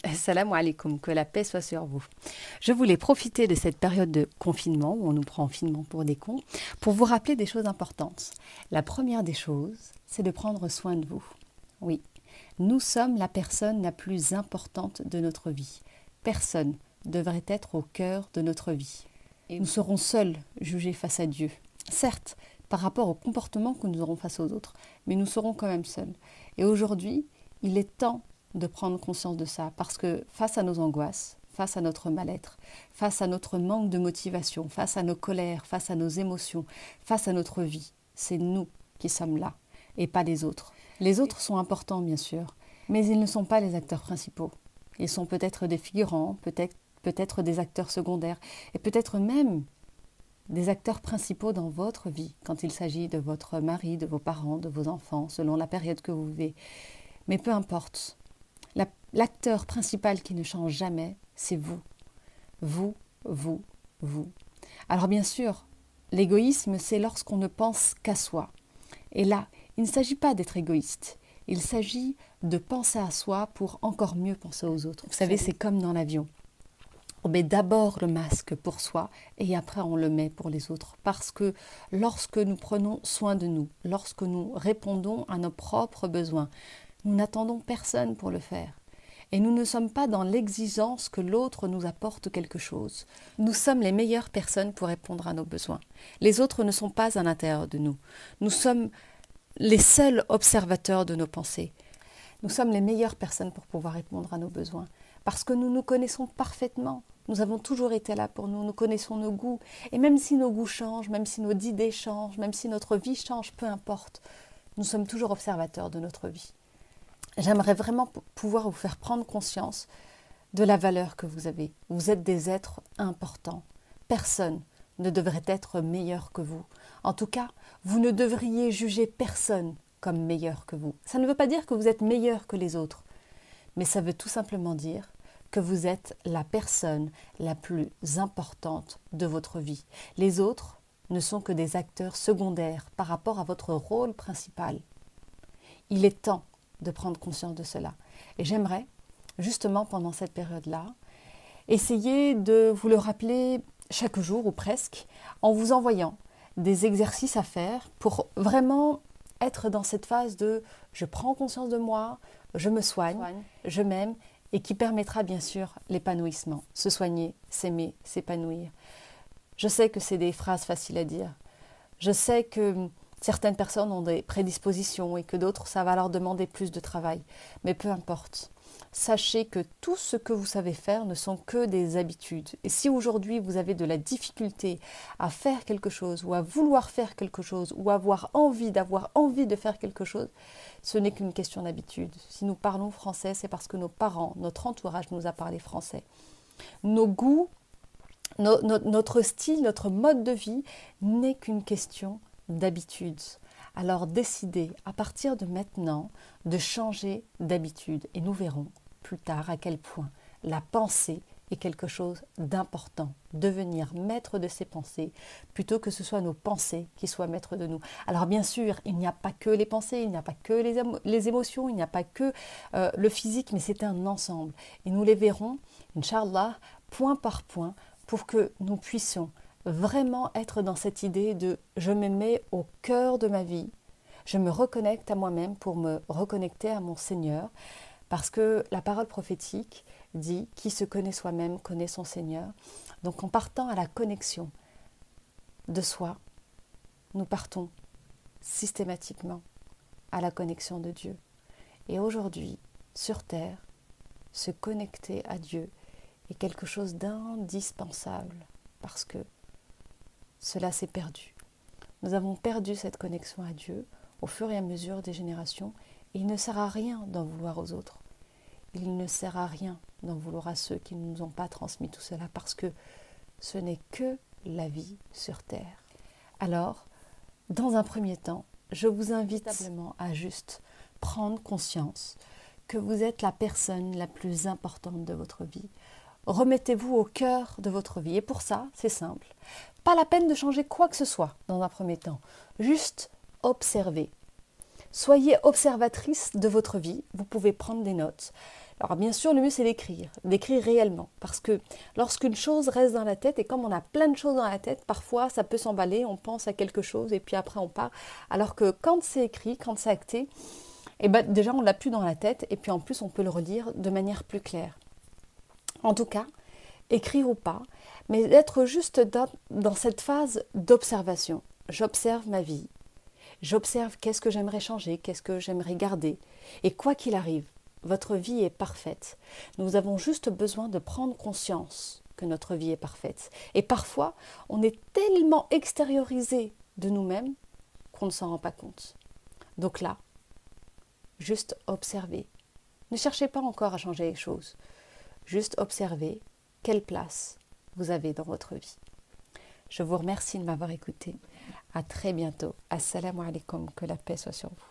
Assalamu alaikum, que la paix soit sur vous. Je voulais profiter de cette période de confinement, où on nous prend en confinement pour des cons, pour vous rappeler des choses importantes. La première des choses, c'est de prendre soin de vous. Oui, nous sommes la personne la plus importante de notre vie. Personne devrait être au cœur de notre vie. Et nous serons seuls jugés face à Dieu. Certes, par rapport au comportement que nous aurons face aux autres, mais nous serons quand même seuls. Et aujourd'hui, il est temps de prendre conscience de ça, parce que face à nos angoisses, face à notre mal-être, face à notre manque de motivation, face à nos colères, face à nos émotions, face à notre vie, c'est nous qui sommes là et pas les autres. Les autres sont importants bien sûr, mais ils ne sont pas les acteurs principaux. Ils sont peut-être des figurants, peut-être des acteurs secondaires et peut-être même des acteurs principaux dans votre vie quand il s'agit de votre mari, de vos parents, de vos enfants, selon la période que vous vivez. Mais peu importe. L'acteur principal qui ne change jamais, c'est vous. Vous, vous, vous. Alors bien sûr, l'égoïsme, c'est lorsqu'on ne pense qu'à soi. Et là, il ne s'agit pas d'être égoïste. Il s'agit de penser à soi pour encore mieux penser aux autres. Vous savez, c'est comme dans l'avion. On met d'abord le masque pour soi et après on le met pour les autres. Parce que lorsque nous prenons soin de nous, lorsque nous répondons à nos propres besoins, nous n'attendons personne pour le faire. Et nous ne sommes pas dans l'exigence que l'autre nous apporte quelque chose. Nous sommes les meilleures personnes pour répondre à nos besoins. Les autres ne sont pas à l'intérieur de nous. Nous sommes les seuls observateurs de nos pensées. Nous sommes les meilleures personnes pour pouvoir répondre à nos besoins. Parce que nous nous connaissons parfaitement. Nous avons toujours été là pour nous. Nous connaissons nos goûts. Et même si nos goûts changent, même si nos idées changent, même si notre vie change, peu importe, nous sommes toujours observateurs de notre vie. J'aimerais vraiment pouvoir vous faire prendre conscience de la valeur que vous avez. Vous êtes des êtres importants. Personne ne devrait être meilleur que vous. En tout cas, vous ne devriez juger personne comme meilleur que vous. Ça ne veut pas dire que vous êtes meilleur que les autres, mais ça veut tout simplement dire que vous êtes la personne la plus importante de votre vie. Les autres ne sont que des acteurs secondaires par rapport à votre rôle principal. Il est temps de prendre conscience de cela. Et j'aimerais, justement pendant cette période-là, essayer de vous le rappeler chaque jour ou presque, en vous envoyant des exercices à faire pour vraiment être dans cette phase de je prends conscience de moi, je me soigne, je m'aime, et qui permettra bien sûr l'épanouissement. Se soigner, s'aimer, s'épanouir. Je sais que c'est des phrases faciles à dire. Je sais que certaines personnes ont des prédispositions et que d'autres, ça va leur demander plus de travail. Mais peu importe. Sachez que tout ce que vous savez faire ne sont que des habitudes. Et si aujourd'hui vous avez de la difficulté à faire quelque chose ou à vouloir faire quelque chose ou d'avoir envie de faire quelque chose, ce n'est qu'une question d'habitude. Si nous parlons français, c'est parce que nos parents, notre entourage nous a parlé français. Nos goûts, notre style, notre mode de vie n'est qu'une question d'habitude. Alors décidez à partir de maintenant de changer d'habitude et nous verrons plus tard à quel point la pensée est quelque chose d'important. Devenir maître de ses pensées plutôt que ce soit nos pensées qui soient maîtres de nous. Alors bien sûr, il n'y a pas que les pensées, il n'y a pas que les émotions, il n'y a pas que le physique, mais c'est un ensemble. Et nous les verrons, Inch'Allah, point par point, pour que nous puissions vraiment être dans cette idée de je me mets au cœur de ma vie, je me reconnecte à moi-même pour me reconnecter à mon Seigneur, parce que la parole prophétique dit qui se connaît soi-même connaît son Seigneur. Donc en partant à la connexion de soi, nous partons systématiquement à la connexion de Dieu. Et aujourd'hui, sur terre, se connecter à Dieu est quelque chose d'indispensable parce que cela s'est perdu. Nous avons perdu cette connexion à Dieu au fur et à mesure des générations et il ne sert à rien d'en vouloir aux autres. Il ne sert à rien d'en vouloir à ceux qui ne nous ont pas transmis tout cela parce que ce n'est que la vie sur terre. Alors, dans un premier temps, je vous invite simplement à juste prendre conscience que vous êtes la personne la plus importante de votre vie. Remettez-vous au cœur de votre vie. Et pour ça, c'est simple. Pas la peine de changer quoi que ce soit dans un premier temps. Juste observer. Soyez observatrice de votre vie. Vous pouvez prendre des notes. Alors bien sûr, le mieux c'est d'écrire réellement. Parce que lorsqu'une chose reste dans la tête, et comme on a plein de choses dans la tête, parfois ça peut s'emballer, on pense à quelque chose et puis après on part. Alors que quand c'est écrit, quand c'est acté, et ben déjà on l'a plus dans la tête et puis en plus on peut le redire de manière plus claire. En tout cas, écrire ou pas, mais être juste dans cette phase d'observation. J'observe ma vie, j'observe qu'est-ce que j'aimerais changer, qu'est-ce que j'aimerais garder. Et quoi qu'il arrive, votre vie est parfaite. Nous avons juste besoin de prendre conscience que notre vie est parfaite. Et parfois, on est tellement extériorisé de nous-mêmes qu'on ne s'en rend pas compte. Donc là, juste observez. Ne cherchez pas encore à changer les choses. Juste observez quelle place vous avez dans votre vie. Je vous remercie de m'avoir écouté. À très bientôt. Assalamu alaikum. Que la paix soit sur vous.